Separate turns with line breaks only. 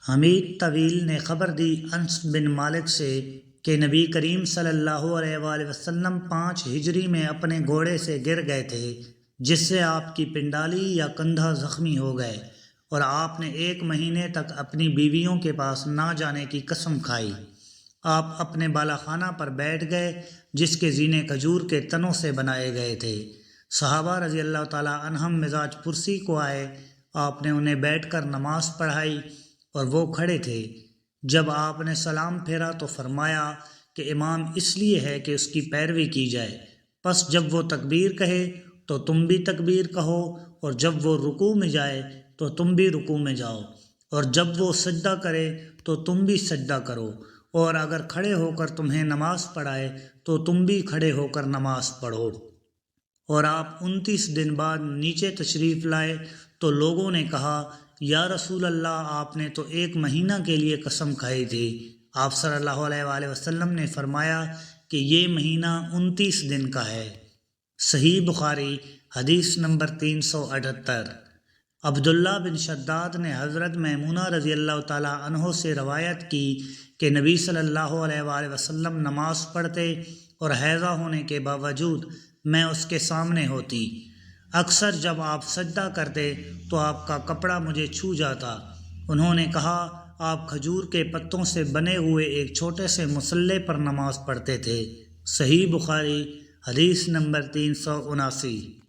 حمید طویل نے خبر دی انس بن مالک سے کہ نبی کریم صلی اللہ علیہ وآلہ وسلم 5 ہجری میں اپنے گھوڑے سے گر گئے تھے، جس سے آپ کی پنڈالی یا کندھا زخمی ہو گئے، اور آپ نے 1 مہینے تک اپنی بیویوں کے پاس نہ جانے کی قسم کھائی۔ آپ اپنے بالا خانہ پر بیٹھ گئے جس کے زینے کھجور کے تنوں سے بنائے گئے تھے۔ صحابہ رضی اللہ تعالیٰ عنہم مزاج پرسی کو آئے، آپ نے انہیں بیٹھ کر نماز پڑھائی اور وہ کھڑے تھے۔ جب آپ نے سلام پھیرا تو فرمایا کہ امام اس لیے ہے کہ اس کی پیروی کی جائے، پس جب وہ تکبیر کہے تو تم بھی تکبیر کہو، اور جب وہ رکوع میں جائے تو تم بھی رکوع میں جاؤ، اور جب وہ سجدہ کرے تو تم بھی سجدہ کرو، اور اگر کھڑے ہو کر تمہیں نماز پڑھائے تو تم بھی کھڑے ہو کر نماز پڑھو۔ اور آپ 29 دن بعد نیچے تشریف لائے تو لوگوں نے کہا، یا رسول اللہ، آپ نے تو 1 مہینہ کے لیے قسم کھائی تھی۔ آپ صلی اللہ علیہ وآلہ وسلم نے فرمایا کہ یہ مہینہ 29 دن کا ہے۔ صحیح بخاری حدیث نمبر 378۔ عبداللہ بن شداد نے حضرت میمونہ رضی اللہ تعالیٰ عنہ سے روایت کی کہ نبی صلی اللہ علیہ وآلہ وسلم نماز پڑھتے اور حیضہ ہونے کے باوجود میں اس کے سامنے ہوتی۔ اکثر جب آپ سجدہ کرتے تو آپ کا کپڑا مجھے چھو جاتا۔ انہوں نے کہا، آپ کھجور کے پتوں سے بنے ہوئے ایک چھوٹے سے مصلے پر نماز پڑھتے تھے۔ صحیح بخاری حدیث نمبر 379۔